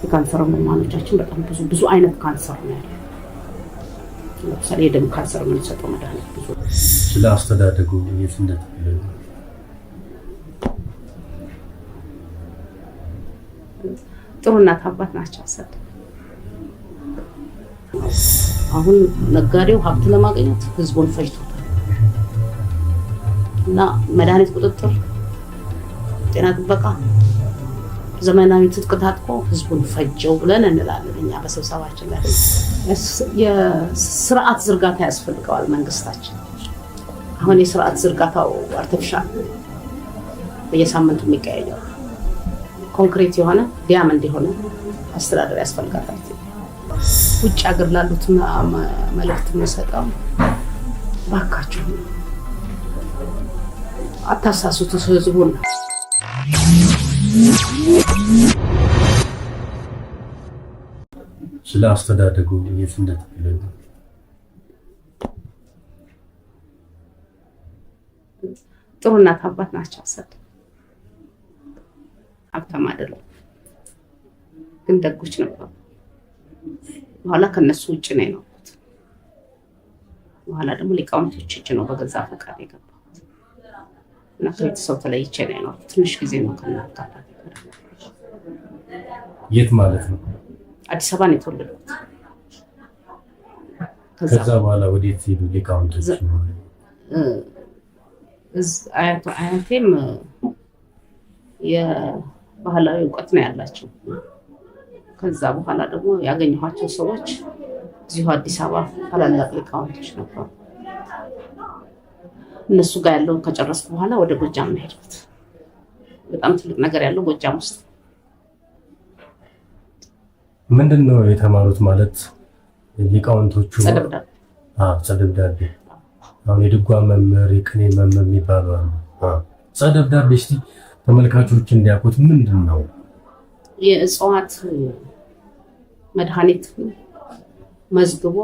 የካንሰር ህሙማኖቻችን በጣም ብዙ አይነት ካንሰር ነው ያለው። ለምሳሌ የደም ካንሰር የምንሰጠው መድኃኒት ብዙ። ስለ አስተዳደጉ የት እንደተፈለገ ጥሩ እናት አባት ናቸው አሰድ። አሁን ነጋዴው ሀብት ለማግኘት ህዝቡን ፈጅቶታል እና መድኃኒት ቁጥጥር፣ ጤና ጥበቃ፣ ዘመናዊ ትጥቅ ታጥቆ ህዝቡን ፈጀው ብለን እንላለን እኛ በስብሰባችን ላይ። የስርዓት ዝርጋታ ያስፈልገዋል መንግስታችን። አሁን የስርዓት ዝርጋታው አርቲፊሻል በየሳምንቱ የሚቀያየው ኮንክሪት የሆነ ዲያመንድ የሆነ አስተዳደር ያስፈልጋታል። ውጭ ሀገር ላሉት መልእክት የምሰጠው ባካችሁ አታሳሱት ህዝቡን። ስለ አስተዳደጉ የት እንደተፈለገ ጥሩ እናት አባት ናቸው አሰድ። ሀብታም አይደለም ግን ደጎች ነበሩ። በኋላ ከነሱ ውጭ ነው የኖርኩት። በኋላ ደግሞ ሊቃውንቶች እጅ ነው በገዛ ፈቃድ የገባሁት እና ከቤተሰብ ተለይቼ ነው የኖርኩት። ትንሽ ጊዜ ነው ከእናት ጋር። የት ማለት ነው? አዲስ አበባ ነው የተወለድኩት። ከዛ በኋላ ወዴት ሄዱ ሊቃውንቶች? አያቴም የባህላዊ እውቀት ነው ያላቸው። ከዛ በኋላ ደግሞ ያገኘኋቸው ሰዎች እዚሁ አዲስ አበባ ታላላቅ ሊቃውንቶች ነበሩ። እነሱ ጋር ያለውን ከጨረስኩ በኋላ ወደ ጎጃም ነው የሄድኩት። በጣም ትልቅ ነገር ያለው ጎጃም ውስጥ። ምንድን ነው የተማሩት? ማለት ሊቃውንቶቹ ጸደብዳቤ። አሁን የድጓ መምህር፣ የቅኔ መምህር የሚባሉ አሉ። ጸደብዳቤ እስቲ ተመልካቾች እንዲያውቁት ምንድን ነው? የእጽዋት መድኃኒት መዝግቦ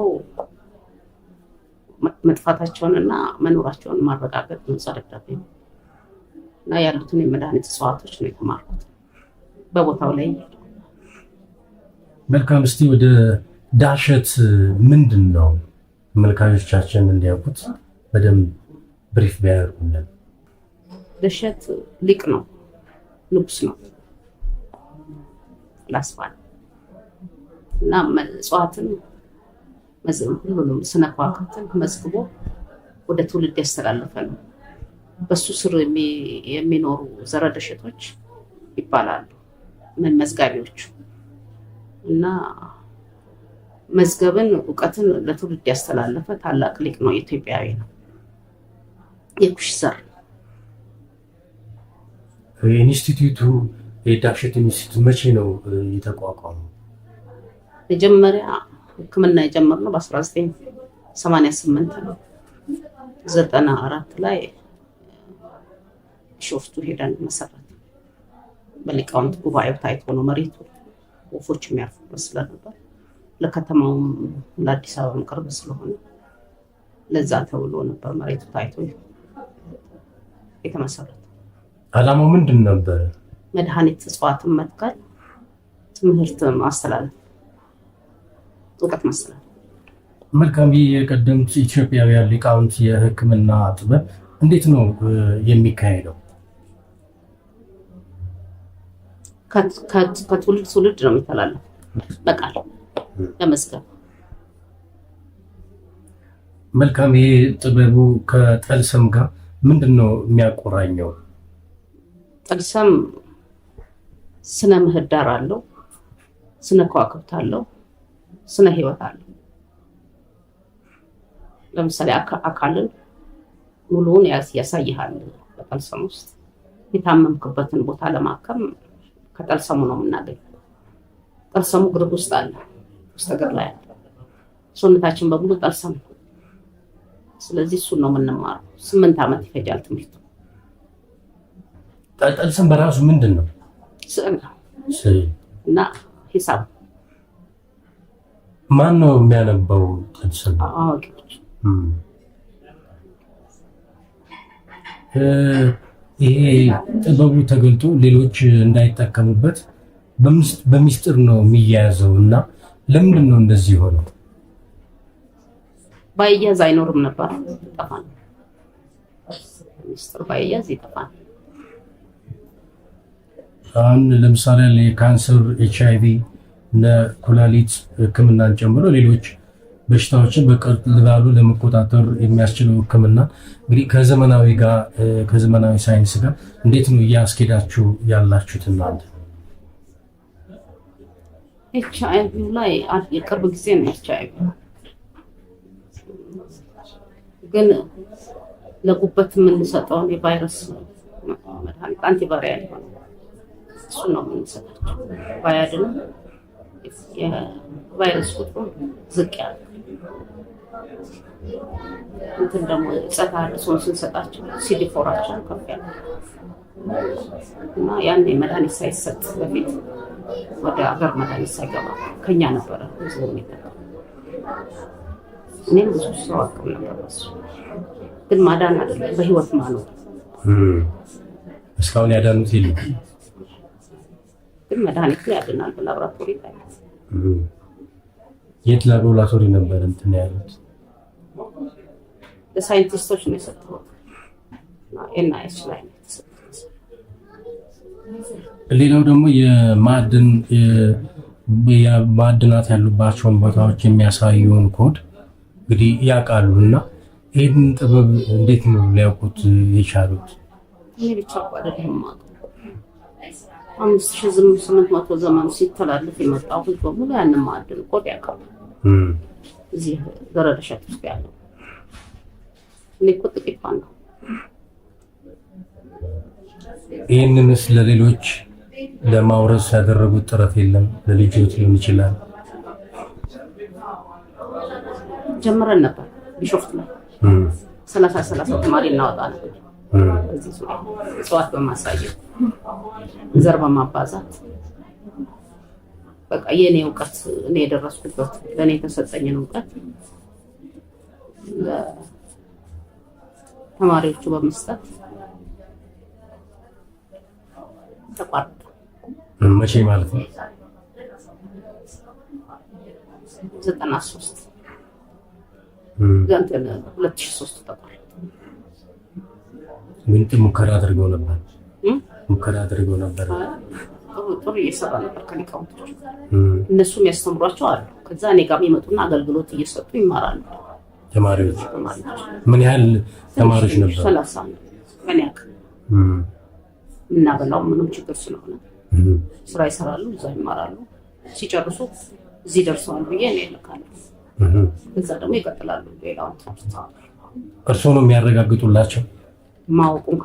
መጥፋታቸውንና መኖራቸውን ማረጋገጥ ነው ጸደብዳቤ። እና ያሉትን የመድኃኒት እጽዋቶች ነው የተማርኩት በቦታው ላይ። መልካም። እስቲ ወደ ዳሸት ምንድን ነው ተመልካቾቻችን እንዲያውቁት በደንብ ብሪፍ ቢያደርጉልን። ዳሸት ሊቅ ነው፣ ንጉስ ነው፣ ላስፋል እና እጽዋትን ሁሉንም ስነ ከዋክብትን መዝግቦ ወደ ትውልድ ያስተላለፈ ነው። በሱ ስር የሚኖሩ ዘረደሸቶች ይባላሉ ምን መዝጋቢዎቹ። እና መዝገብን እውቀትን ለትውልድ ያስተላለፈ ታላቅ ሊቅ ነው። ኢትዮጵያዊ ነው። የኩሽ ዘር ኢንስቲትዩቱ የዳሸት ኢንስቲትዩት መቼ ነው የተቋቋመው? መጀመሪያ ሕክምና የጀመርነው በ1988 ነው። 94 ላይ ሾፍቱ ሄደን መሰረት በሊቃውንት ጉባኤው ታይቶ ነው መሬቱ ወፎች የሚያርፉበት ስለነበር ለከተማውም ለአዲስ አበባ ቅርብ ስለሆነ ለዛ ተብሎ ነበር መሬቱ ታይቶ የተመሰረተ። ዓላማው ምንድን ነበር? መድኃኒት እጽዋትን መትከል፣ ትምህርት ማስተላለፍ፣ እውቀት ማስተላለፍ። መልካም። የቀደምት ኢትዮጵያውያን ሊቃውንት የህክምና ጥበብ እንዴት ነው የሚካሄደው? ከትውልድ ትውልድ ነው የሚተላለፈው በቃል ለመዝገብ። መልካም። ይሄ ጥበቡ ከጠልሰም ጋር ምንድን ነው የሚያቆራኘው? ጠልሰም ስነ ምህዳር አለው፣ ስነ ከዋክብት አለው፣ ስነ ህይወት አለው። ለምሳሌ አካልን ሙሉውን ያሳይሃል። በጠልሰም ውስጥ የታመምክበትን ቦታ ለማከም ከጠልሰሙ ነው የምናገኘው። ጠልሰሙ እግር ውስጥ አለ፣ ውስጥ እግር ላይ አለ። ሰውነታችን በሙሉ ጠልሰም ነው። ስለዚህ እሱን ነው የምንማረው። 8 ዓመት ይፈጃል ትምህርቱ። ጠልሰም በራሱ ምንድን ነው? ስዕል ነው እና ሂሳብ። ማን ነው የሚያነበው ጠልሰም? አዋቂዎች። ይሄ ጥበቡ ተገልጦ ሌሎች እንዳይጠቀሙበት በሚስጥር ነው የሚያያዘው እና ለምንድን ነው እንደዚህ ሆነው? ባይያዝ አይኖርም ነበር፣ ይጠፋል። ሚስጥር ባይያዝ ይጠፋል። አሁን ለምሳሌ የካንሰር፣ HIV እና ኩላሊት ሕክምናን ጨምሮ ሌሎች በሽታዎችን በቀላሉ ለመቆጣጠር የሚያስችለው ሕክምና እንግዲህ ከዘመናዊ ሳይንስ ጋር እንዴት ነው እያስኬዳችሁ ያላችሁት እናንተ? HIV ላይ የቅርብ ጊዜ ነው HIV ግን ለጉበት የምንሰጠውን የቫይረስ መድኃኒት አንቲቫይራል ነው እሱ ነው የምንሰጣቸው። ባያድንም የቫይረስ ቁጥሩ ዝቅ ያለ እንትን ደግሞ ጸታርሶን ስንሰጣቸው CD4ቸው ከፍ ያለ እና ያን መድኃኒት ሳይሰጥ በፊት ወደ አገር መድኃኒት ሳይገባ ከኛ ነበረ ብዙ የሚጠቀም። እኔም ብዙ ሰው አቅም ነበር እሱ ግን ማዳን አይደለም በህይወት ማኖር። እስካሁን ያዳኑት የለም ግን መድኃኒት ያድናል በላቦራቶሪ ላይ። የት ላቦራቶሪ ነበር እንትን ያሉት? ለሳይንቲስቶች ነው የሰጠሁት NIH ላይ ነው የሰጠሁት። ሌላው ደግሞ የማዕድናት ያሉባቸውን ቦታዎች የሚያሳየውን ኮድ እንግዲህ ያውቃሉ እና ይህን ጥበብ እንዴት ነው ሊያውቁት የቻሉት? እኔ ብቻ አይደለም 5800 ዘመን ሲተላለፍ የመጣው ህዝብ በሙሉ ያንን ማዕድን ኮድ ያውቃል። እዚህ ዘረደሸት ውስጥ ያለው እኔ እኮ ጥቂት ነው። ይህንንስ ለሌሎች ለማውረስ ያደረጉት ጥረት የለም? ለልጆች ሊሆን ይችላል። ጀምረን ነበር ቢሾፍት ላይ 30 ተማሪ እናወጣ ነበር። እዚህ እጽዋት በማሳየት ዘር በማባዛት በቃ የኔ እውቀት እኔ የደረስኩበት ለኔ የተሰጠኝን እውቀት ለተማሪዎቹ በመስጠት ተቋረጠ። መቼ ማለት ነው? 93 ገንተን 2003 ተቋረጠ። ምን ሙከራ አድርገው ነበር? ጥሩ እየሰራ ነበር ከሊቃውንቶች እነሱም ያስተምሯቸው አሉ። ከዛ እኔ ጋር የሚመጡና አገልግሎት እየሰጡ ይማራሉ ተማሪዎች። ምን ያህል ተማሪዎች ነበር? 30 ምን ያክል እና በላው ምንም ችግር ስለሆነ ስራ ይሰራሉ፣ እዛ ይማራሉ። ሲጨርሱ እዚህ ደርሰዋል ብዬ እኔ እልካለሁ። ከዛ ደግሞ ይቀጥላሉ ሌላውን ትምህርት። እርስዎ ነው የሚያረጋግጡላቸው? ማወቁን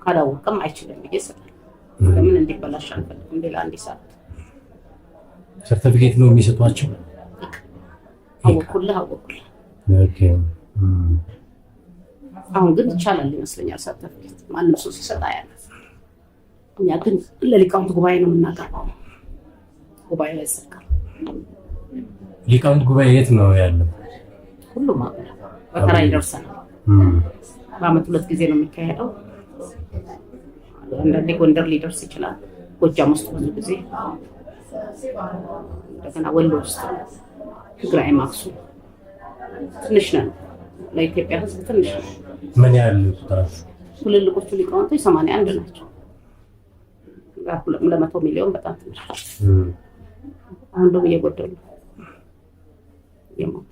ካላወቅም አይችልም ብዬ እሰጣለሁ። ለምን እንዲበላሽ አልፈልግም፣ ሌላ እንዲሰራ። ሰርቲፊኬት ነው የሚሰጧቸው? አወኩልህ። ኦኬ። አሁን ግን ይቻላል ይመስለኛል ሰርቲፊኬት ማንም ሰው ሲሰጣ ያለ። እኛ ግን ለሊቃውንት ጉባኤ ነው የምናቀርበው። ጉባኤ ያዘጋል። ሊቃውንት ጉባኤ የት ነው ያለው? ሁሉም ሀገር በተራ ይደርሰናል። በአመት 2 ጊዜ ነው የሚካሄደው። አንዳንዴ ጎንደር ሊደርስ ይችላል። ጎጃም ውስጥ ብዙ ጊዜ፣ እንደገና ወሎ ውስጥ፣ ትግራይ፣ አክሱም። ትንሽ ነን ለኢትዮጵያ ሕዝብ ትንሽ ነው። ምን ያህል ቁጥራች? ትልልቆቹ ሊቃውንቶች 81 ናቸው። ለ100 ሚሊዮን በጣም ትንሽ። አሁን ደግሞ እየጎደሉ የሞቱ።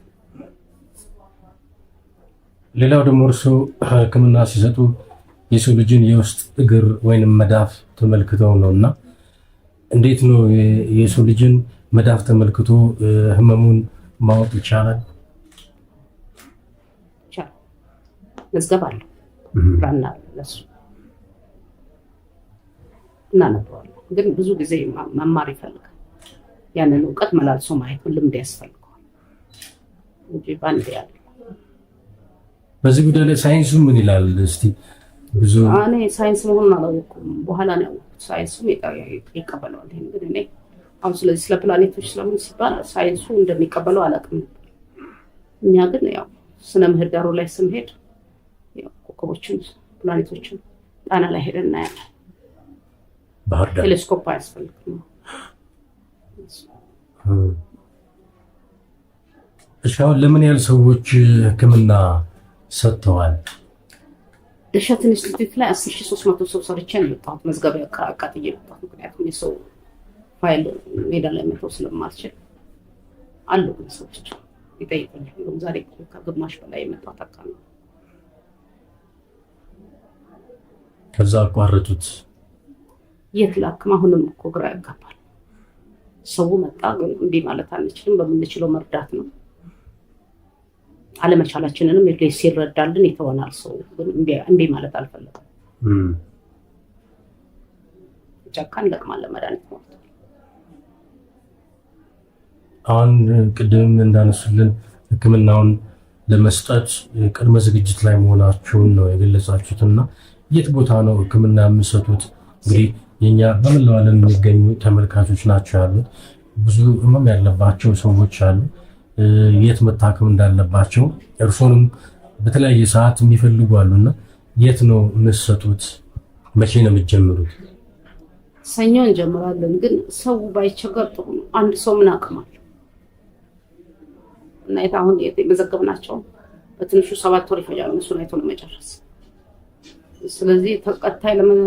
ሌላው ደግሞ እርስዎ ሕክምና ሲሰጡ የሰው ልጅን የውስጥ እግር ወይንም መዳፍ ተመልክተው ነው እና እንዴት ነው የሰው ልጅን መዳፍ ተመልክቶ ህመሙን ማወቅ ይቻላል? መዝገብ አለው ራና ለሱ እናነበዋለን። ግን ብዙ ጊዜ መማር ይፈልጋል። ያንን እውቀት መላልሶ ማየት ልምድ ያስፈልገዋል እንጂ ባንዴ ያለ። በዚህ ጉዳይ ላይ ሳይንሱ ምን ይላል? እስቲ ብዙ እኔ ሳይንስ መሆኑን አላወኩም፣ በኋላ ነው ያወቅሁት። ሳይንሱም ይቀበለዋል። ይሄን ግን እኔ አሁን ስለዚህ ስለ ፕላኔቶች ስለምን ሲባል ሳይንሱ እንደሚቀበለው አላውቅም። እኛ ግን ያው ስነ ምህዳሩ ላይ ስንሄድ ኮከቦችን ፕላኔቶችን ጣና ላይ ሄደን እናያለን። ባህር ዳር ቴሌስኮፕ አያስፈልግም። እሺ አሁን ለምን ያህል ሰዎች ህክምና ሰጥተዋል? ደሸት ኢንስቲትዩት ላይ 10300 ሰው ሰርቼ ነው የወጣሁት። መዝገቢያ አቃጥዬ የወጣሁት ምክንያቱም የሰው ፋይል ሜዳ ላይ መተው ስለማልችል አሉ ሰዎች ይጠይቁኛል። ዛሬ ከግማሽ በላይ የመጣው ታካሚ ከዛ አቋረጡት። የት ላክም? አሁንም እኮ ግራ ያጋባል። ሰው መጣ ግን እንዲህ ማለት አንችልም። በምንችለው መርዳት ነው። አለመቻላችንንም ሲረዳልን ይተወናል። ሰው ግን እምቢ ማለት አልፈለገም። ጫካን ለቅማለን መድኃኒት ነው። አሁን ቅድም እንዳነሱልን ህክምናውን ለመስጠት ቅድመ ዝግጅት ላይ መሆናችሁን ነው የገለጻችሁትና የት ቦታ ነው ህክምና የምትሰጡት? እንግዲህ የኛ በመላው ዓለም የሚገኙ ተመልካቾች ናቸው ያሉት። ብዙ ህመም ያለባቸው ሰዎች አሉ። የት መታከም እንዳለባቸው እርሶንም በተለያየ ሰዓት የሚፈልጉ አሉና የት ነው የምትሰጡት? መቼ ነው የምትጀምሩት? ሰኞ እንጀምራለን። ግን ሰው ባይቸገር ጥሩ ነው። አንድ ሰው ምን አቅም አለው? እና አሁን የመዘገብናቸው በትንሹ 7 ወር ይፈጃል እነሱን አይቶ ለመጨረስ። ስለዚህ ተቀጣይ ለምን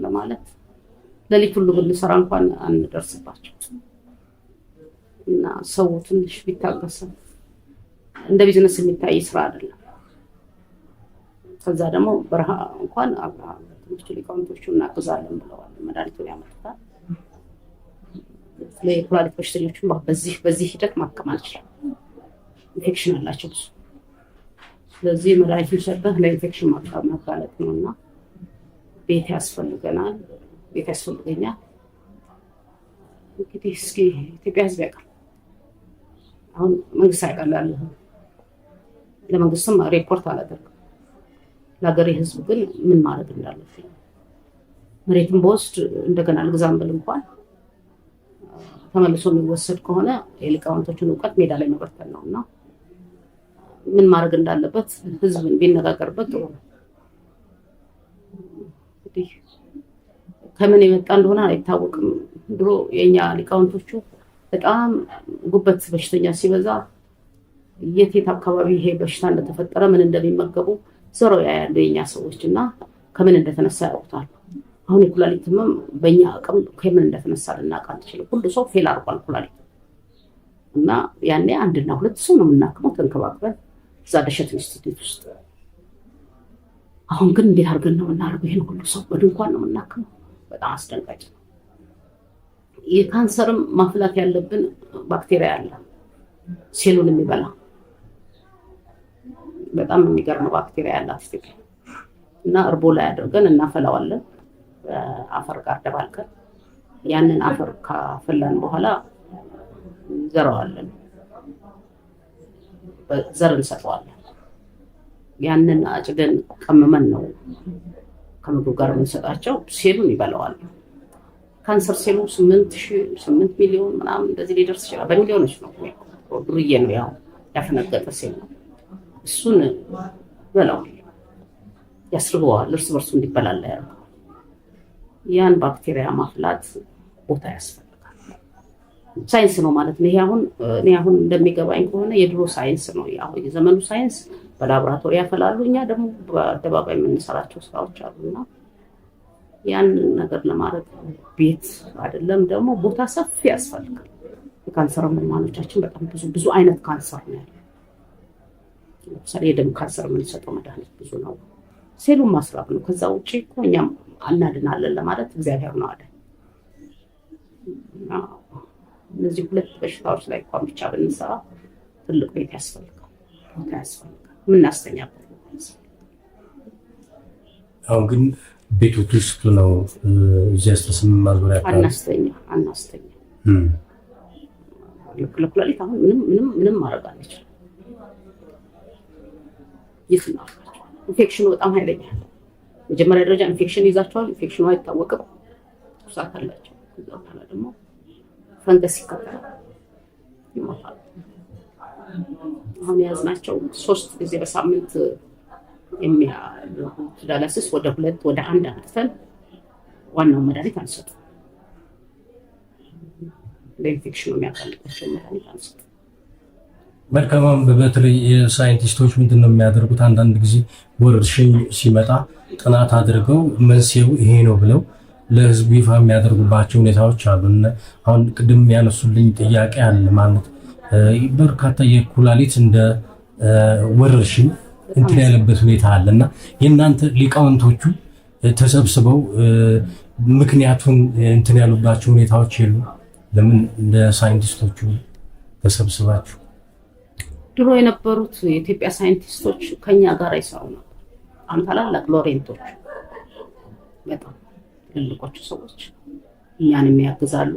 ለማለት ሌሊት ሁሉ ብንሰራ እንኳን አንደርስባቸው እና ሰው ትንሽ ቢታገሰ እንደ ቢዝነስ የሚታይ ስራ አይደለም። ከዛ ደግሞ በረሃ እንኳን ትምህርት ሊቃውንቶቹ እናግዛለን ብለዋል። መድኃኒቱን ያመጡታል። ለኩላሊት በሽተኞችን በዚህ ሂደት ማከም አልችልም። ኢንፌክሽን አላቸው ብዙ። ስለዚህ መድኃኒቱን ሰጠህ ለኢንፌክሽን ማጋለጥ ነውና ቤት ያስፈልገኛል። እንግዲህ እስኪ ኢትዮጵያ ህዝብ ያውቃል። አሁን መንግስት ያውቃል። ለመንግስትም ሪፖርት አላደርግም። ለሀገሬ ህዝብ ግን ምን ማድረግ እንዳለብኝ መሬትን በወስድ እንደገና ልግዛም ብል እንኳን ተመልሶ የሚወሰድ ከሆነ የሊቃውንቶችን እውቀት ሜዳ ላይ መበተን ነውና ምን ማድረግ እንዳለበት ህዝብን ቢነጋገርበት ጥሩ ነው። እንግዲህ ከምን የመጣ እንደሆነ አይታወቅም። ድሮ የኛ ሊቃውንቶቹ በጣም ጉበት በሽተኛ ሲበዛ የት አካባቢ ይሄ በሽታ እንደተፈጠረ ምን እንደሚመገቡ ዘሮ ያያሉ የኛ ሰዎች እና ከምን እንደተነሳ ያውቁታል። አሁን የኩላሊት ህመም በእኛ አቅም ከምን እንደተነሳ ልናውቅ አንችልም። ሁሉ ሰው ፌል አድርጓል ኩላሊት እና ያኔ 1 እና 2 ሰው ነው የምናክመው ተንከባክበን እዛ ደሸት ኢንስቲትዩት ውስጥ። አሁን ግን እንዴት አድርገን ነው የምናደርገው? ይሄን ሁሉ ሰው በድንኳን ነው የምናክመው። በጣም አስደንጋጭ ነው። የካንሰርም ማፍላት ያለብን ባክቴሪያ አለ ሴሉን የሚበላ በጣም የሚገርም ባክቴሪያ ያላት ኢትዮጵያ እና እርቦ ላይ አድርገን እናፈላዋለን አፈር ጋር ደባልቀን። ያንን አፈር ካፈላን በኋላ ዘራዋለን፣ ዘር እንሰጠዋለን። ያንን አጭደን ቀምመን ነው ከምግብ ጋር የምንሰጣቸው። ሴሉን ይበላዋል። ካንሰር ሴሉ 8 ሚሊዮን ምናምን እንደዚህ ሊደርስ ይችላል። በሚሊዮኖች ነው። ዱርዬ ነው፣ ያው ያፈነገጠ ሴል ነው። እሱን ይበላዋል፣ ያስርበዋል፣ እርስ በርሱ እንዲበላላ ያደርገዋል። ያን ባክቴሪያ ማፍላት ቦታ ያስፈልጋል። ሳይንስ ነው ማለት ነው። ይሄ እኔ አሁን እንደሚገባኝ ከሆነ የድሮ ሳይንስ ነው። ያው የዘመኑ ሳይንስ በላቦራቶሪ ያፈላሉ፣ እኛ ደግሞ በአደባባይ የምንሰራቸው ስራዎች አሉና ያንን ነገር ለማድረግ ቤት አይደለም ደግሞ ቦታ ሰፊ ያስፈልጋል። የካንሰር ህሙማኖቻችን በጣም ብዙ አይነት ካንሰር ነው ያለው። ለምሳሌ የደም ካንሰር የምንሰጠው መድኃኒት ብዙ ነው። ሴሉን ማስራብ ነው። ከዛ ውጭ እኮ እኛም አናድናለን ለማለት እግዚአብሔር ነው አይደል? እነዚህ 2 በሽታዎች ላይ እንኳን ብቻ ብንሰራ ትልቅ ቤት ያስፈልጋል፣ ቦታ ያስፈልጋል። የምናስተኛበት አሁን ግን ቤቶች ውስጥ ነው እዚህ 18 ማዞሪያ አካባቢ አናስተኛ። ለኩላሊት አሁን ምንም ማድረግ አንችልም። ይስናል። ኢንፌክሽኑ በጣም ኃይለኛ ነው። መጀመሪያ ደረጃ ኢንፌክሽን ይዛቸዋል። ኢንፌክሽኑ አይታወቅም፣ ትኩሳት አላቸው። ከዛ በኋላ ደግሞ ፈንገስ ይከተላል፣ ይሞታል። አሁን የያዝናቸው 3 ጊዜ በሳምንት የሚያደርጉት ዳያሊሲስ ወደ 2 ወደ 1 አድርሰን ዋናው መድኃኒት አንሰጥም። ለኢንፌክሽኑ የሚያጋልጣቸው መድኃኒት አንሰጥም። መልካም። በተለይ ሳይንቲስቶች ምንድን ነው የሚያደርጉት? አንዳንድ ጊዜ ወረርሽኝ ሲመጣ ጥናት አድርገው መንስኤው ይሄ ነው ብለው ለህዝቡ ይፋ የሚያደርጉባቸው ሁኔታዎች አሉ። አሁን ቅድም ያነሱልኝ ጥያቄ አለ ማለት በርካታ የኩላሊት እንደ ወረርሽኝ እንትን ያለበት ሁኔታ አለ እና የእናንተ ሊቃውንቶቹ ተሰብስበው ምክንያቱን እንትን ያሉባቸው ሁኔታዎች የሉ? ለምን እንደ ሳይንቲስቶቹ ተሰብስባችሁ? ድሮ የነበሩት የኢትዮጵያ ሳይንቲስቶች ከኛ ጋር ይሰሩ ነበር። ታላላቅ ሎሬንቶች፣ በጣም ትልልቆቹ ሰዎች እኛን የሚያግዛሉ።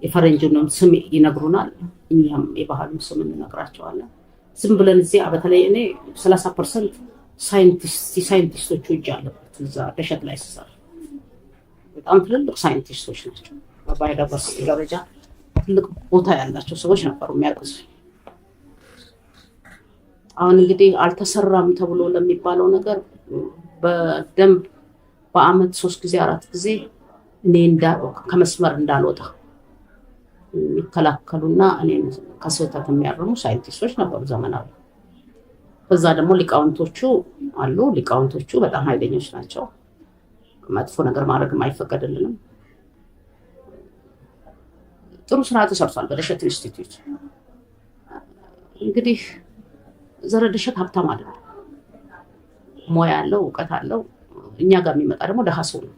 የፈረንጅንም ስም ይነግሩናል፣ እኛም የባህሉን ስም እንነግራቸዋለን። ዝም ብለን እዚያ በተለይ እኔ 30% ሳይንቲስቶቹ እጅ አለበት። እዛ ደሸት ላይ ሲሰራ በጣም ትልልቅ ሳይንቲስቶች ናቸው። በባዮዳይቨርሲቲ ደረጃ ትልቅ ቦታ ያላቸው ሰዎች ነበሩ የሚያግዙ። አሁን እንግዲህ አልተሰራም ተብሎ ለሚባለው ነገር በደንብ በአመት 3 ጊዜ 4 ጊዜ እኔ ከመስመር እንዳልወጣ የሚከላከሉና እኔን ከስህተት የሚያርሙ ሳይንቲስቶች ነበሩ ዘመናዊ። በዛ ደግሞ ሊቃውንቶቹ አሉ። ሊቃውንቶቹ በጣም ኃይለኞች ናቸው። መጥፎ ነገር ማድረግ አይፈቀድልንም። ጥሩ ስራ ተሰርቷል በደሸት ኢንስቲትዩት። እንግዲህ ዘረደሸት ሀብታም አይደለም፣ ሙያ አለው፣ እውቀት አለው። እኛ ጋር የሚመጣ ደግሞ ደሃ ሰው ነው፣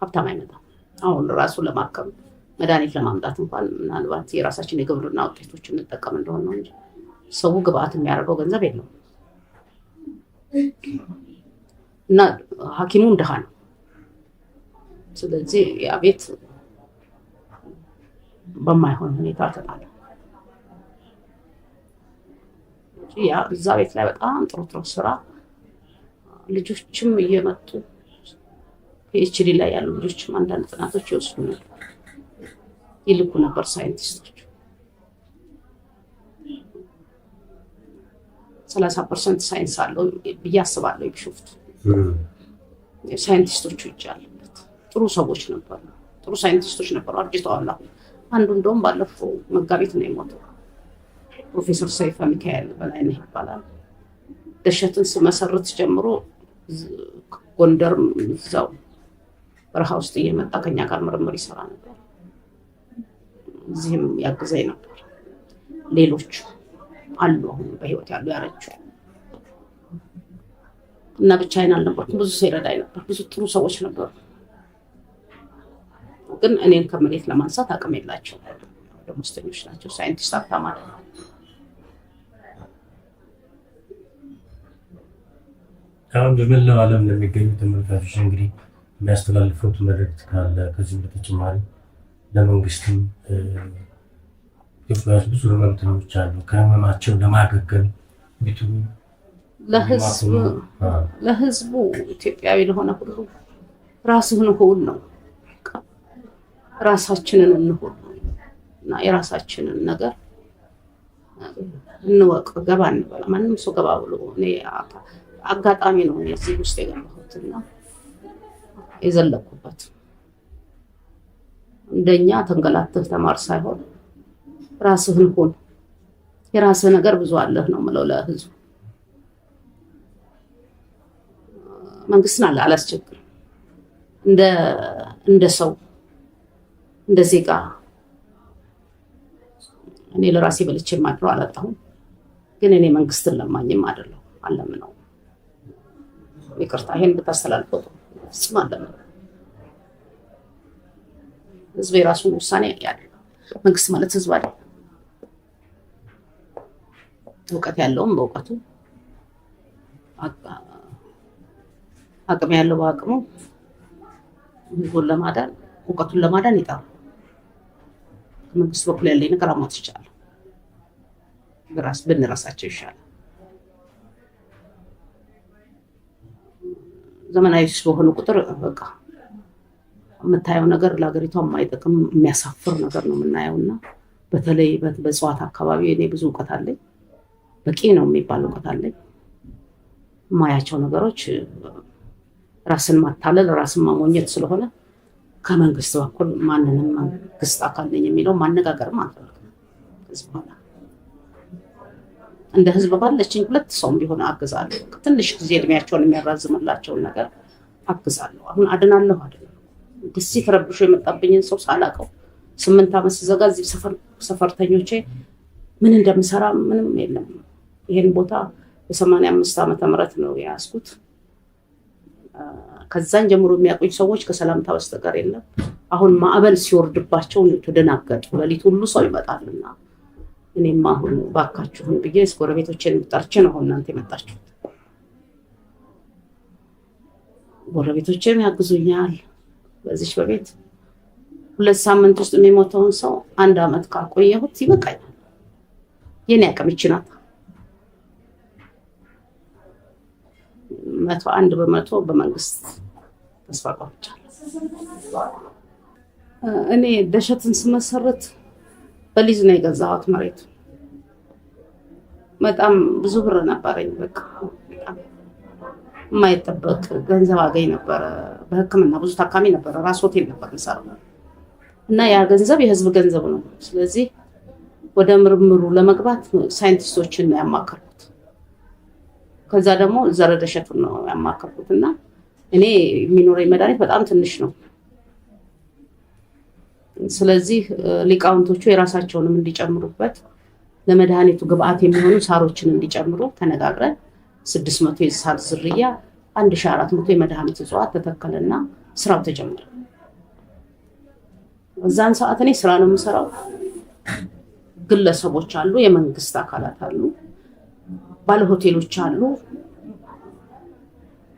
ሀብታም አይመጣም። አሁን ራሱ ለማከም መድኃኒት ለማምጣት እንኳን ምናልባት የራሳችን የግብርና ውጤቶች እንጠቀም እንደሆነ ነው እንጂ ሰው ግብአት የሚያደርገው ገንዘብ የለውም። እና ሐኪሙም ደሃ ነው። ስለዚህ ያ ቤት በማይሆን ሁኔታ ተጣለ። ያ እዛ ቤት ላይ በጣም ጥሩ ስራ ልጆችም እየመጡ ፒኤችዲ ላይ ያሉ ልጆችም አንዳንድ ጥናቶች ይወስዱ ነበር፣ ይልኩ ነበር ሳይንቲስቶች። 30% ሳይንስ አለው ብዬ አስባለሁ። ቢሾፍቱ ሳይንቲስቶቹ ይቻላልበት ጥሩ ሰዎች ነበሩ፣ ጥሩ ሳይንቲስቶች ነበሩ። አርጅተዋል። አንዱ እንደውም ባለፈው መጋቢት ነው የሞተው። ፕሮፌሰር ሰይፈ ሚካኤል በላይነህ ይባላል። ደሸትን ስመሰርት ጀምሮ ጎንደር እዛው በረሃ ውስጥ እየመጣ ከኛ ጋር ምርምር ይሰራ ነበር። እዚህም ያግዘኝ ነበር። ሌሎች አሉ አሁን በህይወት ያሉ ያረጁ እና ብቻዬን አልነበርኩም። ብዙ ሰው ይረዳኝ ነበር። ብዙ ጥሩ ሰዎች ነበሩ። ግን እኔን ከመሬት ለማንሳት አቅም የላቸው፣ ደሞዝተኞች ናቸው። ሳይንቲስት ሀብታም አይደለም። አሁን በመላው ዓለም ለሚገኙ ተመልካቾች እንግዲህ የሚያስተላልፉት መልዕክት ካለ ከዚህ በተጨማሪ ለመንግስትም ኢትዮጵያ ውስጥ ብዙ ህመምተኞች አሉ፣ ከህመማቸው ለማገገም ቢቱ ለህዝቡ ኢትዮጵያዊ ለሆነ ሁሉ ራስህን ሁሉ ነው፣ ራሳችንን እንሁን እና የራሳችንን ነገር እንወቅ። ገባ እንበላ። ማንም ሰው ገባ ብሎ እኔ አጋጣሚ ነው እዚህ ውስጥ የገባሁትና የዘለኩበት። እንደኛ ተንገላተህ ተማር ሳይሆን ራስህን ሁን። የራስህ ነገር ብዙ አለህ ነው የምለው ለህዝቡ። መንግስትን አላስቸግርም። እንደ ሰው እንደ ዜጋ እኔ ለራሴ በልቼ ማድረው አላጣሁም። ግን እኔ መንግስትን ለማኝም አይደለም አለምነው። ይቅርታ ይሄን ብታስተላልፈው ስም አለምነው። ህዝብ የራሱን ውሳኔ ያደርጋል። መንግስት ማለት ህዝብ አይደለም። እውቀት ያለውም በእውቀቱ፣ አቅም ያለው በአቅሙ ህዝቡን ለማዳን እውቀቱን ለማዳን ይጣራል። መንግስት በኩል ያለኝ ነገር አሟት ይቻላል። ብንረሳቸው ይሻላል። ዘመናዊ ስለሆነ ቁጥር በቃ የምታየው ነገር ለሀገሪቷ የማይጠቅም የሚያሳፍር ነገር ነው የምናየውና በተለይ በእጽዋት አካባቢ እኔ ብዙ እውቀት አለኝ፣ በቂ ነው የሚባል እውቀት አለኝ። የማያቸው ነገሮች ራስን ማታለል ራስን ማሞኘት ስለሆነ ከመንግስት በኩል ማንንም መንግስት አካል ነኝ የሚለው ማነጋገርም አልፈልግም። ከዚህ በኋላ እንደ ህዝብ ባለችኝ 2 ሰውም ቢሆን አግዛለሁ። ትንሽ ጊዜ እድሜያቸውን የሚያራዝምላቸውን ነገር አግዛለሁ። አሁን አድናለሁ አይደለም ደስ ተረብሾ የመጣብኝን ሰው ሳላቀው 8 ዓመት ሲዘጋ እዚህ ሰፈርተኞቼ ምን እንደምሰራ ምንም የለም። ይሄን ቦታ በ85 ዓመተ ምህረት ነው ያስኩት። ከዛን ጀምሮ የሚያቆይ ሰዎች ከሰላምታ በስተቀር የለም። አሁን ማዕበል ሲወርድባቸው ተደናገጡ። ለሊት ሁሉ ሰው ይመጣልና እኔም አሁን ባካችሁን ብዬ ጎረቤቶቼን ጠርቼ ነው እናንተ የመጣችሁት። ጎረቤቶቼም ያግዙኛል። በዚህ በቤት 2 ሳምንት ውስጥ የሚሞተውን ሰው 1 ዓመት ካቆየሁት ይበቃኛል። የኔ አቅም ይችላል። 101% በመንግስት ተስፋ ቆርጫለሁ። እኔ ደሸትን ስመሰረት በሊዝ ነው የገዛሁት መሬቱ። በጣም ብዙ ብር ነበረኝ። በቃ የማይጠበቅ ገንዘብ አገኝ ነበረ። በሕክምና ብዙ ታካሚ ነበረ። ራስ ሆቴል ነበር የምሰራው እና ያ ገንዘብ የህዝብ ገንዘብ ነው። ስለዚህ ወደ ምርምሩ ለመግባት ሳይንቲስቶችን ነው ያማከርኩት። ከዛ ደግሞ ዘረደሸቱን ነው ያማከርኩት እና እኔ የሚኖረኝ መድኃኒት በጣም ትንሽ ነው። ስለዚህ ሊቃውንቶቹ የራሳቸውንም እንዲጨምሩበት ለመድኃኒቱ ግብአት የሚሆኑ ሳሮችን እንዲጨምሩ ተነጋግረን 600 የሳር ዝርያ 1400 የመድኃኒት እጽዋት ተተከለና ስራው ተጀመረ። በዛን ሰዓት እኔ ስራ ነው የምሰራው። ግለሰቦች አሉ፣ የመንግስት አካላት አሉ፣ ባለ ሆቴሎች አሉ።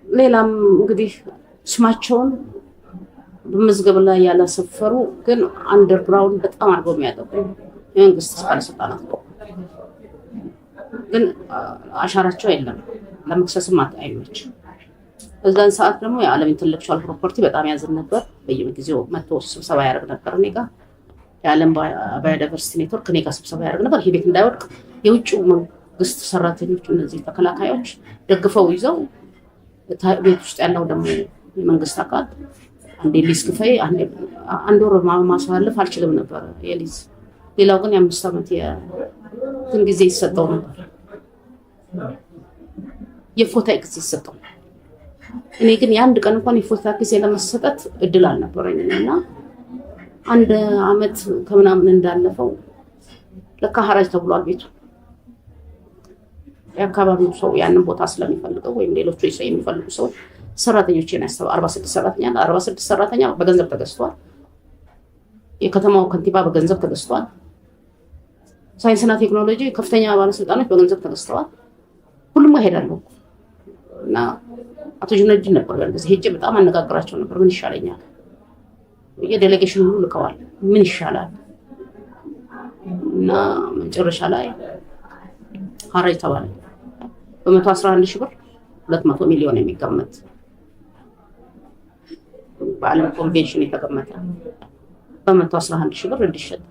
ሌላም እንግዲህ ስማቸውን በመዝገብ ላይ ያላሰፈሩ ግን አንደርግራውንድ በጣም አድርገው የሚያጠቁ የመንግስት ባለስልጣናት ነው። ግን አሻራቸው የለም፣ ለመክሰስም አይመች። በዛን ሰዓት ደግሞ የዓለም ኢንተሌክቹዋል ፕሮፐርቲ በጣም ያዝን ነበር። በየጊዜው መጥቶ ስብሰባ ያደርግ ነበር። እኔ ጋር የዓለም ባዮዳይቨርሲቲ ኔትወርክ እኔ ጋር ስብሰባ ያደርግ ነበር። ይሄ ቤት እንዳይወድቅ የውጭው መንግስት ሰራተኞች እነዚህ ተከላካዮች ደግፈው ይዘው ቤት ውስጥ ያለው ደግሞ የመንግስት አካል አንዴ ሊዝ ክፈይ አንድ ወር ማሳለፍ አልችልም ነበር የሊዝ። ሌላው ግን የ5 ዓመት ግን ጊዜ ይሰጠው ነበር። የፎታ ጊዜ ይሰጠው። እኔ ግን የአንድ ቀን እንኳን የፎታ ጊዜ ለመሰጠት እድል አልነበረኝም እና 1 ዓመት ከምናምን እንዳለፈው ለካ ሐራጅ ተብሏል ቤቱ። የአካባቢው ሰው ያንን ቦታ ስለሚፈልገው ወይም ሌሎቹ ሰው የሚፈልጉ ሰው ሰራተኞችን ያስተባ 46 ሰራተኛ በገንዘብ ተገዝቷል። የከተማው ከንቲባ በገንዘብ ተገዝቷል። ሳይንስና ቴክኖሎጂ ከፍተኛ ባለስልጣኖች በገንዘብ ተገዝተዋል። ሁሉም ይሄዳሉ እና አቶ ጁነዲን ነበር በዚህ ሄጄ በጣም አነጋግራቸው ነበር። ምን ይሻለኛል? የዴሌጌሽን ሁሉ ልከዋል። ምን ይሻላል? እና መጨረሻ ላይ ሐራጅ ተባለ። በ111 ሺህ ብር 200 ሚሊዮን የሚገመት በዓለም ኮንቬንሽን የተቀመጠ በ111 ሺህ ብር እንዲሸጥ።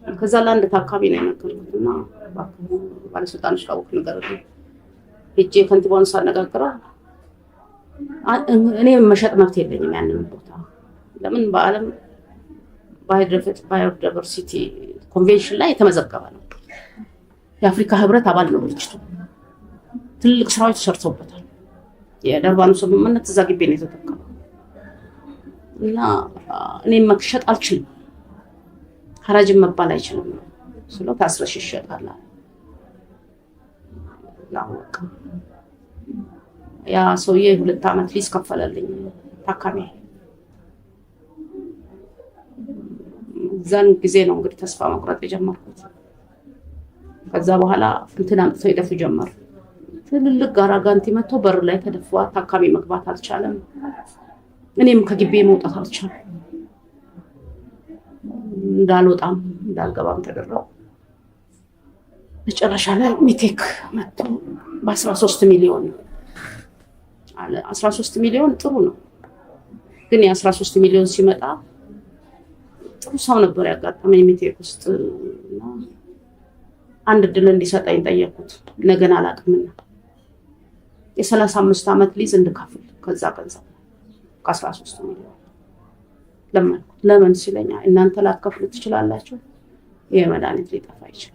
ከዛ ለአንድ ታካሚ ነው የነገርኩት እና ባለስልጣኖች ካወቁ ነገር ነው ሄጄ ከንቲባውን ሳነጋግረው እኔ መሸጥ መብት የለኝም ያንን ቦታ። ለምን በዓለም ባዮዳይቨርሲቲ ኮንቬንሽን ላይ የተመዘገበ ነው። የአፍሪካ ህብረት አባል ነው ድርጅቱ። ትልቅ ስራዎች ተሰርተውበታል። የደርባኑ ስምምነት እዛ ግቢ ነው የተተከለው እና እኔ መሸጥ አልችልም፣ ሐራጅም መባል አይችልም ስለው ታስረሽ ይሸጣል። ያ ሰውዬ 2 ዓመት ሊዝ ከፈለልኝ ታካሚ። እዛን ጊዜ ነው እንግዲህ ተስፋ መቁረጥ የጀመርኩት። ከዛ በኋላ እንትን አምጥተው ይደፉ ጀመር። ትልልቅ ጋራጋንቲ መጥቶ በር ላይ ተደፋ። ታካሚ መግባት አልቻለም። እኔም ከግቢ መውጣት አልቻለም። እንዳልወጣም እንዳልገባም ተደረገ። መጨረሻ ላይ ሚቴክ መጥቶ በ13 ሚሊዮን አለ። 13 ሚሊዮን ጥሩ ነው፣ ግን የ13 ሚሊዮን ሲመጣ ጥሩ ሰው ነበር ያጋጠመኝ ሚቴክ ውስጥ እና አንድ ድል እንዲሰጠኝ ጠየቁት። ነገን አላውቅምና የ35 ዓመት ሊዝ እንድከፍል ከዛ ገንዘብ ከ13 ሚሊዮን ለምን ሲለኛ እናንተ ላትከፍሉ ትችላላችሁ፣ ይሄ መድኃኒት ሊጠፋ ይችላል።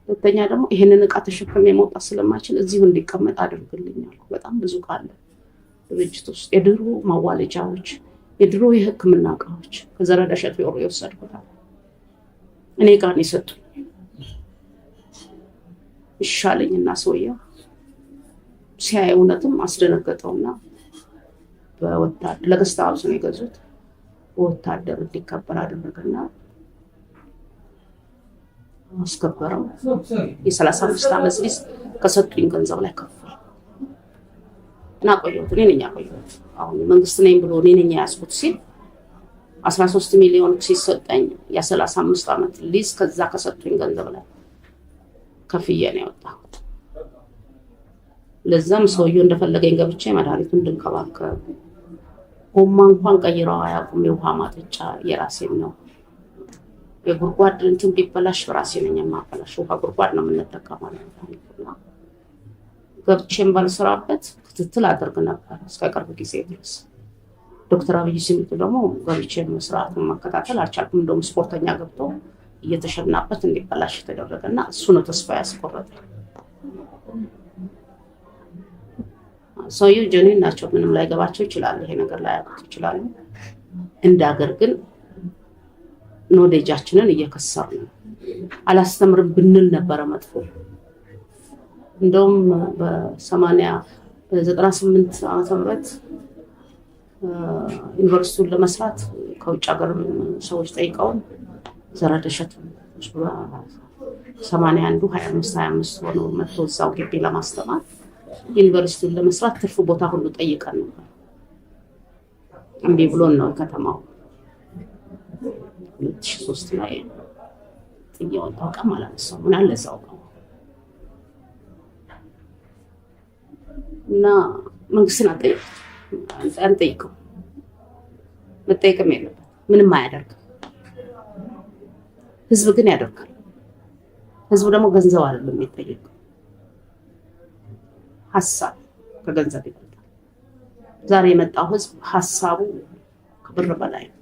ሁለተኛ ደግሞ ይሄንን ዕቃ ተሸክሜ መውጣት ስለማይችል እዚሁ እንዲቀመጥ አድርግልኛል። በጣም ብዙ ቃል ድርጅት ውስጥ የድሮ ማዋለጃዎች፣ የድሮ የሕክምና ዕቃዎች ከዘረዳሸት ቢሮ የወሰድኩታል እኔ ጋር ነው የሰጡኝ። ይሻለኝና ሰውየው ሲያይ እውነትም አስደነገጠውና በወታደር ለገስት ሃውስ ነው የገዙት። ወታደር እንዲከበር አደረገና አስከበረው። የ35 ዓመት ሊዝ ከሰጡኝ ገንዘብ ላይ ከፈለ እና ቆየሁት። እኔ ነኝ ያቆየሁት። አሁን መንግስት ነኝ ብሎ እኔ ነኝ ያስኩት ሲል 13 ሚሊዮን ሲሰጠኝ የ35 ዓመት ሊዝ ከዛ ከሰጡኝ ገንዘብ ላይ ከፍዬ ነው ያወጣሁት። ለዛም ሰውየው እንደፈለገኝ ገብቼ መድኃኒቱን እንድንከባከብ ጎማ እንኳን ቀይረው አያውቁም። የውሃ ማጠጫ የራሴን ነው። የጉድጓድ እንትን ቢበላሽ ራሴ ነኝ የማበላሽ። ውሃ ጉድጓድ ነው የምንጠቀመው ነው። ገብቼም ባልሰራበት ክትትል አድርግ ነበር እስከ ቅርብ ጊዜ ድረስ። ዶክተር አብይ ሲመጡ ደግሞ ገብቼ መስራቱን መከታተል አልቻልኩም። እንደውም ስፖርተኛ ገብቶ እየተሸናበት እንዲበላሽ ተደረገና እሱ ነው ተስፋ ያስቆረጠ። ሰውየው ጀኒን ናቸው። ምንም ላይ ገባቸው ይችላል። ይሄ ነገር ላይ ያውቁት ይችላሉ። እንደ ሀገር ግን ኖሌጃችንን እየከሰርን ነው። አላስተምርም ብንል ነበረ መጥፎ። እንደውም በ98 ዓመተ ምህረት ዩኒቨርሲቲውን ለመስራት ከውጭ ሀገር ሰዎች ጠይቀውን ዘረደሸት 81 25 ሆኖ መጥቶ እዛው ግቢ ለማስተማር ዩኒቨርሲቲውን ለመስራት ትርፍ ቦታ ሁሉ ጠይቀን ነበር። እምቢ ብሎን ነው ከተማው 2003 ላይ ጥያቄው ወጣ ማለት ነው። ምን አለ እዛው ነው እና መንግስትን አንጠይቅም። መጠየቅም የለበት ምንም አያደርግም። ህዝብ ግን ያደርጋል። ህዝቡ ደግሞ ገንዘብ አይደለም የሚጠየቀው፣ ሀሳብ ከገንዘብ ይበልጣል። ዛሬ የመጣው ህዝብ ሀሳቡ ከብር በላይ ነው።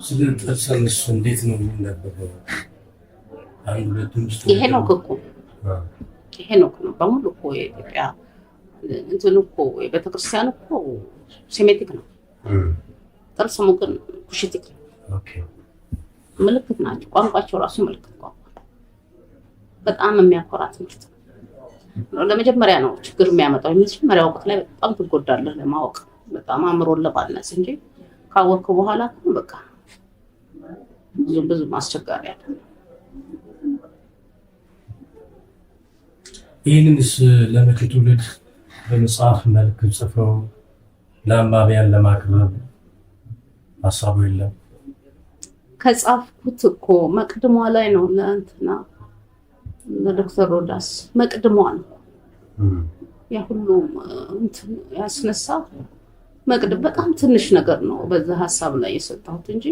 ስለዚህ እንዴት ነው የሚነበበው? ይሄ ነው እኮ ይሄ ነው በሙሉ እኮ የኢትዮጵያ እንትን እኮ የቤተክርስቲያን እኮ ሴሜቲክ ነው። ጥርሰሙ ግን ኩሽቲክ ነው። ምልክት ናቸው። ቋንቋቸው ራሱ ምልክት ቋንቋ በጣም የሚያኮራ ትምህርት ነው። ለመጀመሪያ ነው ችግር የሚያመጣው። የመጀመሪያ ወቅት ላይ በጣም ትጎዳለህ ለማወቅ በጣም አእምሮን ለማነጽ እንጂ ካወቅኩ በኋላ በቃ ብዙ ማስቸጋሪ አይደለም። ይህንንስ ለመጪ ትውልድ በመጽሐፍ መልክ ጽፈው ለአንባቢያን ለማቅረብ ሀሳቡ የለም? ከጻፍኩት እኮ መቅድሟ ላይ ነው ለእንትና ለዶክተር ሮዳስ መቅድሟ ነው ያ ሁሉ እንትን ያስነሳ መቅድም በጣም ትንሽ ነገር ነው። በዛ ሀሳብ ላይ የሰጠሁት እንጂ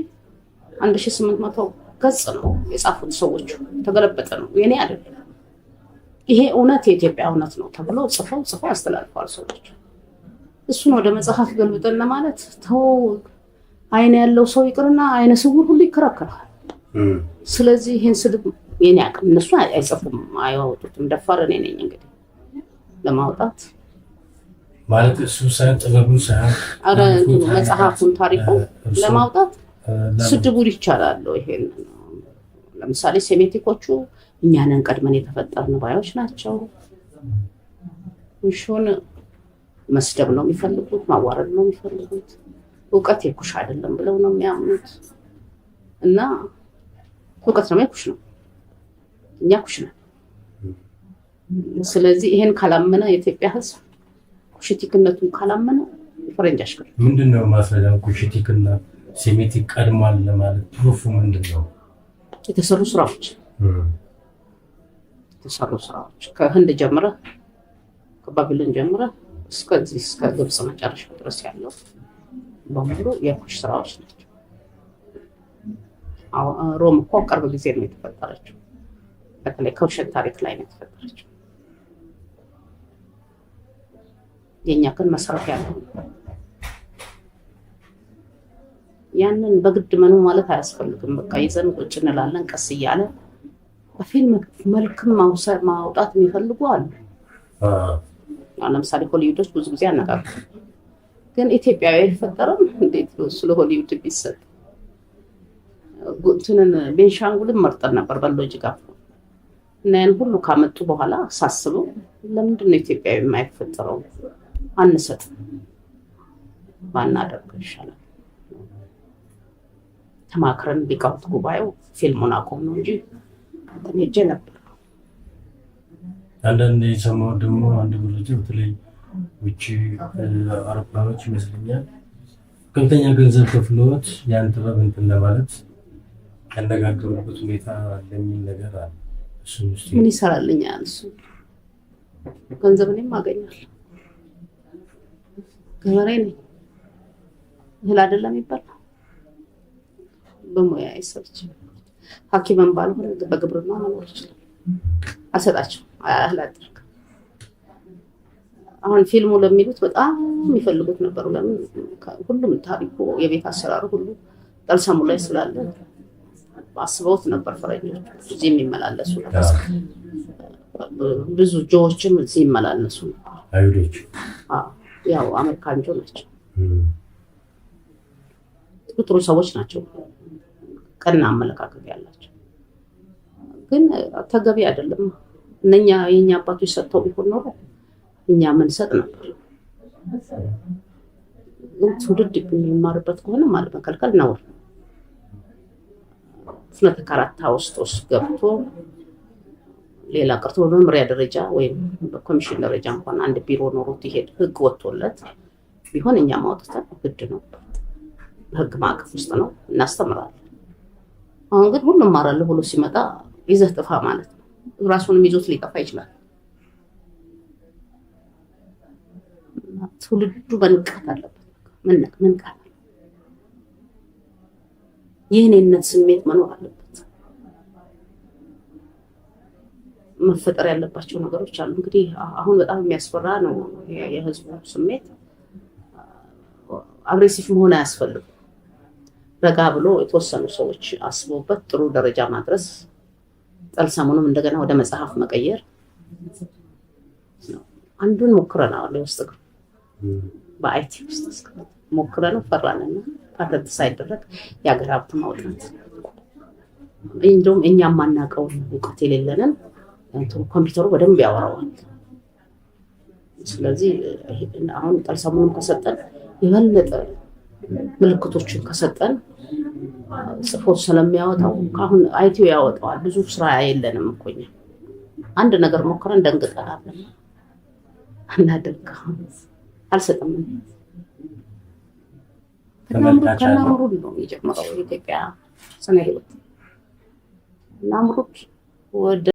1800 ገጽ ነው የጻፉት ሰዎች። ተገለበጠ ነው የኔ አይደለም። ይሄ እውነት የኢትዮጵያ እውነት ነው ተብሎ ጽፈው አስተላልፈዋል ሰዎች። እሱን ወደ መጽሐፍ ገልብጠን ማለት ተው አይን ያለው ሰው ይቅርና አይነ ስውር ሁሉ ይከራከራል። ስለዚህ ይሄን ስድብ የኔ አቅም እነሱ አይጽፉም አይወጡትም። ደፋር እኔ ነኝ እንግዲህ ለማውጣት ማለት እሱ ሳይሆን ጥበቡን ሳይሆን መጽሐፉን ታሪኩን ለማውጣት ስድቡ ይቻላል። ይሄን ለምሳሌ ሴሜቲኮቹ እኛንን ቀድመን የተፈጠርን ባዮች ናቸው። ውሹን መስደብ ነው የሚፈልጉት፣ ማዋረድ ነው የሚፈልጉት። እውቀት የኩሽ አይደለም ብለው ነው የሚያምኑት። እና እውቀት ነው የኩሽ ነው፣ እኛ ኩሽ ነን። ስለዚህ ይሄን ካላመነ የኢትዮጵያ ሕዝብ ኩሽቲክነቱን ካላመነ ፈረንጅ አሽከር ምንድነው ማስረጃው? ኩሽቲክና ሴሜቲክ ቀድሟል ለማለት ፕሩፍ ምንድነው? የተሰሩ ስራዎች ከህንድ ጀምረ ከባቢሎን ጀምረ እስከ ግብጽ መጨረሻ ድረስ ያለው በሙሉ የኩሽ ስራዎች ናቸው። ሮም እኮ ቅርብ ጊዜ ነው የተፈጠረችው። በተለይ ከውሸት ታሪክ ላይ ነው የተፈጠረችው። የኛ ግን መሰረት ያለው ያንን በግድ መኑ ማለት አያስፈልግም። በቃ ይዘን ቁጭ እንላለን። ቀስ እያለ በፊልም መልክም ማውጣት የሚፈልጉ አሉ። ለምሳሌ ሆሊውዶች ብዙ ጊዜ አነጋገሩ፣ ግን ኢትዮጵያዊ አይፈጠርም እንዴት ስለ ሆሊውድ ቢሰጥ? እንትንን ቤንሻንጉልን መርጠን ነበር በሎጂክ ጋር እና ያን ሁሉ ካመጡ በኋላ ሳስበው ለምንድን ነው ኢትዮጵያዊ የማይፈጠረው? አንሰጥ ባናደርገው ይሻላል። ተማክረን ሊቃውንት ጉባኤው ፊልሙን አቆም ነው እንጂ ሄጄ ነበር። አንዳንድ የሰማሁት ደግሞ አንድ ብሎች በተለይ ውጭ አውሮፕላኖች ይመስለኛል ከፍተኛ ገንዘብ ከፍሎት ያን ጥበብ እንትን ለማለት ያነጋገሩበት ሁኔታ ለሚል ነገር አለ። ምን ይሰራልኛል እሱ? ገንዘብ እኔም አገኛለሁ። ገበሬ ነኝ። እህል አይደለም ይባላል። በሙያ ይሰርች ሐኪምም ባልሆነ በግብርና መኖር ይችላል። አሰጣቸው አህላጥር አሁን ፊልሙ ለሚሉት በጣም የሚፈልጉት ነበሩ። ለምን ሁሉም ታሪኩ የቤት አሰራሩ ሁሉ ጠልሰሙ ላይ ስላለ አስበውት ነበር ፈረንጆች እዚህ የሚመላለሱ ብዙ ጆዎችም እዚህ ይመላለሱ ነበር። አይሁዶች ያው አሜሪካን ጆ ናቸው። ጥሩ ሰዎች ናቸው። ቀና አመለካከት ያላቸው ግን ተገቢ አይደለም። እነኛ የኛ አባቶች ሰጥተው ቢሆን ኖሮ እኛ ምን ሰጥ ነበር። ግን ትውልድ የሚማርበት ከሆነ ማለት መከልከል ነው። ፍኖተ ካርታ ውስጥ ገብቶ ሌላ ቀርቶ በመምሪያ ደረጃ ወይም በኮሚሽን ደረጃ እንኳን አንድ ቢሮ ኖሮት ይሄድ ህግ ወጥቶለት ቢሆን እኛ ማውጣት ግድ ነው። በህግ ማዕቀፍ ውስጥ ነው እናስተምራለን። አሁን ግን ሁሉም ማራለሁ ብሎ ሲመጣ ይዘህ ጥፋ ማለት ነው። ራሱንም ይዞት ሊጠፋ ይችላል። ትውልዱ መንቃት አለበት። መንቃት የእኔነት ስሜት መኖር አለበት። መፈጠር ያለባቸው ነገሮች አሉ። እንግዲህ አሁን በጣም የሚያስፈራ ነው የህዝቡ ስሜት። አግሬሲቭ መሆን አያስፈልግም። ረጋ ብሎ የተወሰኑ ሰዎች አስበውበት ጥሩ ደረጃ ማድረስ፣ ጠልሰሙንም እንደገና ወደ መጽሐፍ መቀየር። አንዱን ሞክረናል። ውስጥ በአይቲ ውስጥ ሞክረነው ፈራንና ፓተንት ሳይደረግ የሀገር ሀብት ማውጣት። እንደውም እኛ የማናውቀውን እውቀት የሌለንን ኮምፒውተሩ በደንብ ያወራዋል። ስለዚህ አሁን ጠልሰሙንም ከሰጠን የበለጠ ምልክቶችን ከሰጠን ጽፎት ስለሚያወጣው አሁን አይቲው ያወጣዋል። ብዙ ስራ የለንም እኮ እኛ አንድ ነገር ሞክረን ደንግጠናል። አናደርግ አልሰጥም። ከናምሩድ ነው የጀመረው የኢትዮጵያ ስነ ህይወት። ናምሩድ ወደ